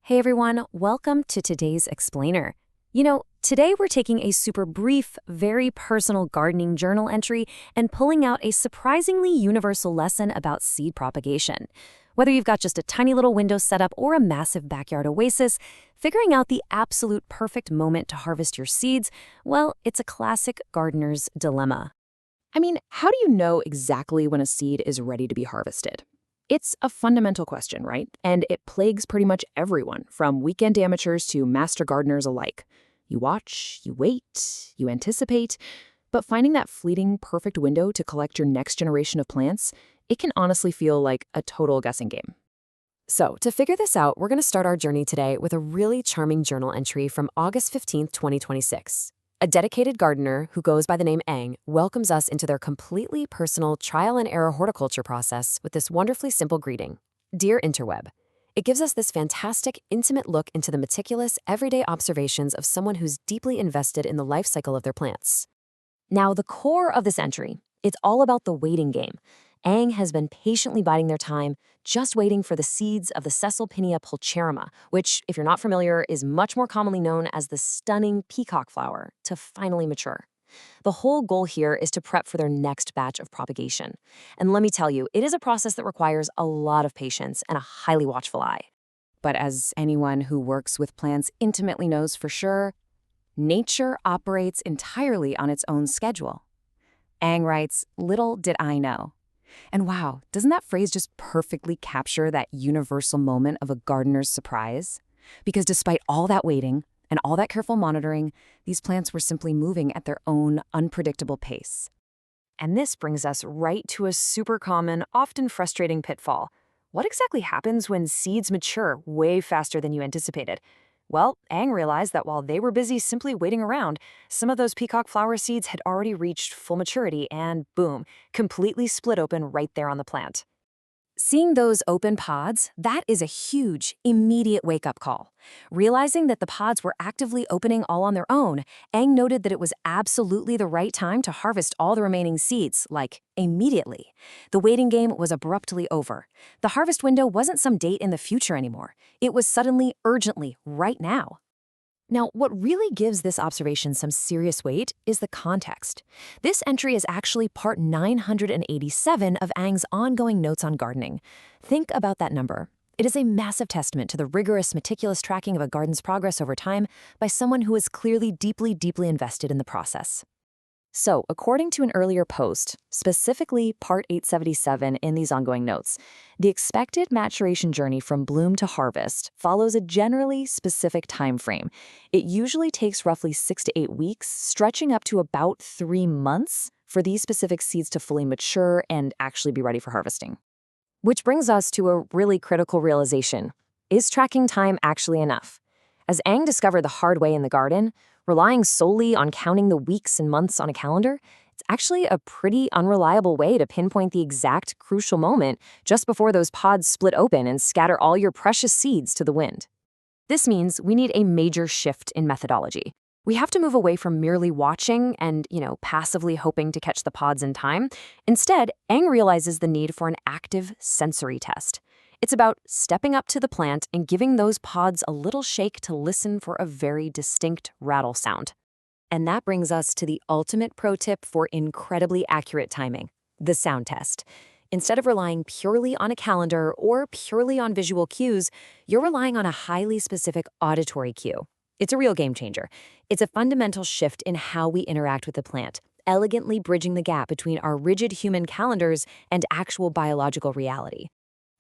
Hey everyone, welcome to today's explainer. Today we're taking a super brief, very personal gardening journal entry and pulling out a surprisingly universal lesson about seed propagation. Whether you've got just a tiny little window setup or a massive backyard oasis, figuring out the absolute perfect moment to harvest your seeds, well, it's a classic gardener's dilemma. How do you know exactly when a seed is ready to be harvested? It's a fundamental question, right? And it plagues pretty much everyone, from weekend amateurs to master gardeners alike. You watch, you wait, you anticipate, but finding that fleeting, perfect window to collect your next generation of plants, it can honestly feel like a total guessing game. So, to figure this out, we're going to start our journey today with a really charming journal entry from August 15th, 2026. A dedicated gardener who goes by the name Ang welcomes us into their completely personal trial-and-error horticulture process with this wonderfully simple greeting. Dear Interweb. It gives us this fantastic, intimate look into the meticulous, everyday observations of someone who's deeply invested in the life cycle of their plants. Now, the core of this entry, it's all about the waiting game. Ang has been patiently biding their time, just waiting for the seeds of the caesalpinia-pulcherrima, which, if you're not familiar, is much more commonly known as the stunning peacock flower, to finally mature. The whole goal here is to prep for their next batch of propagation. And let me tell you, it is a process that requires a lot of patience and a highly watchful eye. But as anyone who works with plants intimately knows for sure, nature operates entirely on its own schedule. Ang writes, "Little did I know." And wow, doesn't that phrase just perfectly capture that universal moment of a gardener's surprise? Because despite all that waiting and all that careful monitoring, these plants were simply moving at their own unpredictable pace. And this brings us right to a super common, often frustrating pitfall. What exactly happens when seeds mature way faster than you anticipated? Well, Ang realized that while they were busy simply waiting around, some of those peacock flower seeds had already reached full maturity and, boom, completely split open right there on the plant. Seeing those open pods, that is a huge, immediate wake-up call. Realizing that the pods were actively opening all on their own, Ang noted that it was absolutely the right time to harvest all the remaining seeds, like, immediately. The waiting game was abruptly over. The harvest window wasn't some date in the future anymore. It was suddenly, urgently, right now. Now, what really gives this observation some serious weight is the context. This entry is actually part 987 of Ang's ongoing notes on gardening. Think about that number. It is a massive testament to the rigorous, meticulous tracking of a garden's progress over time by someone who is clearly deeply invested in the process. So, according to an earlier post, specifically part 877 in these ongoing notes, the expected maturation journey from bloom to harvest follows a generally specific time frame. It usually takes roughly 6 to 8 weeks, stretching up to about 3 months for these specific seeds to fully mature and actually be ready for harvesting. Which brings us to a really critical realization. Is tracking time actually enough? As Ang discovered the hard way in the garden, relying solely on counting the weeks and months on a calendar, it's actually a pretty unreliable way to pinpoint the exact crucial moment just before those pods split open and scatter all your precious seeds to the wind. This means we need a major shift in methodology. We have to move away from merely watching and, passively hoping to catch the pods in time. Instead, Ang realizes the need for an active sensory test. It's about stepping up to the plant and giving those pods a little shake to listen for a very distinct rattle sound. And that brings us to the ultimate pro tip for incredibly accurate timing, the sound test. Instead of relying purely on a calendar or purely on visual cues, you're relying on a highly specific auditory cue. It's a real game changer. It's a fundamental shift in how we interact with the plant, elegantly bridging the gap between our rigid human calendars and actual biological reality.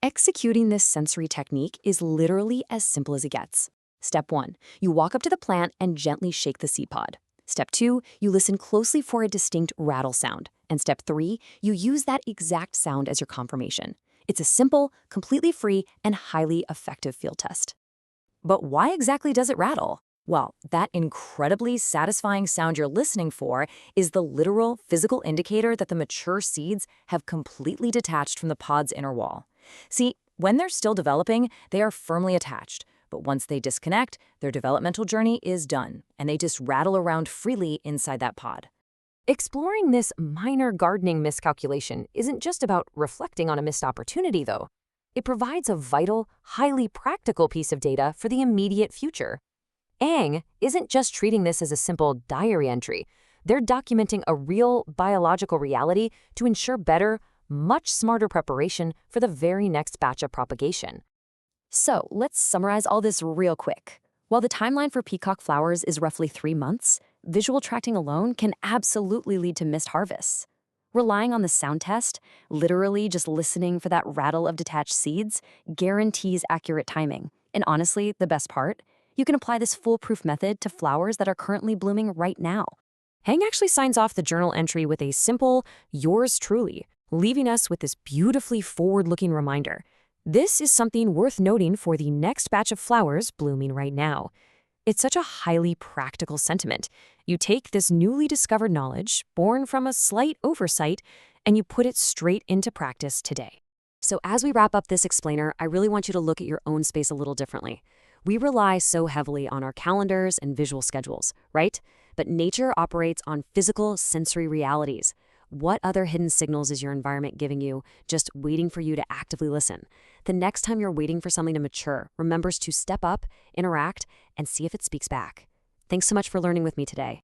Executing this sensory technique is literally as simple as it gets. Step 1, you walk up to the plant and gently shake the seed pod. Step 2, you listen closely for a distinct rattle sound. And step 3, you use that exact sound as your confirmation. It's a simple, completely free, and highly effective field test. But why exactly does it rattle? Well, that incredibly satisfying sound you're listening for is the literal physical indicator that the mature seeds have completely detached from the pod's inner wall. See, when they're still developing, they are firmly attached, but once they disconnect, their developmental journey is done, and they just rattle around freely inside that pod. Exploring this minor gardening miscalculation isn't just about reflecting on a missed opportunity, though. It provides a vital, highly practical piece of data for the immediate future. Ang isn't just treating this as a simple diary entry. They're documenting a real biological reality to ensure better, much smarter preparation for the very next batch of propagation. So let's summarize all this real quick. While the timeline for peacock flowers is roughly 3 months, visual tracking alone can absolutely lead to missed harvests. Relying on the sound test, literally just listening for that rattle of detached seeds, guarantees accurate timing. And honestly, the best part? You can apply this foolproof method to flowers that are currently blooming right now. Hang actually signs off the journal entry with a simple, yours truly, leaving us with this beautifully forward-looking reminder. This is something worth noting for the next batch of flowers blooming right now. It's such a highly practical sentiment. You take this newly discovered knowledge, born from a slight oversight, and you put it straight into practice today. So as we wrap up this explainer, I really want you to look at your own space a little differently. We rely so heavily on our calendars and visual schedules, right? But nature operates on physical sensory realities. What other hidden signals is your environment giving you, just waiting for you to actively listen? The next time you're waiting for something to mature, remember to step up, interact, and see if it speaks back. Thanks so much for learning with me today.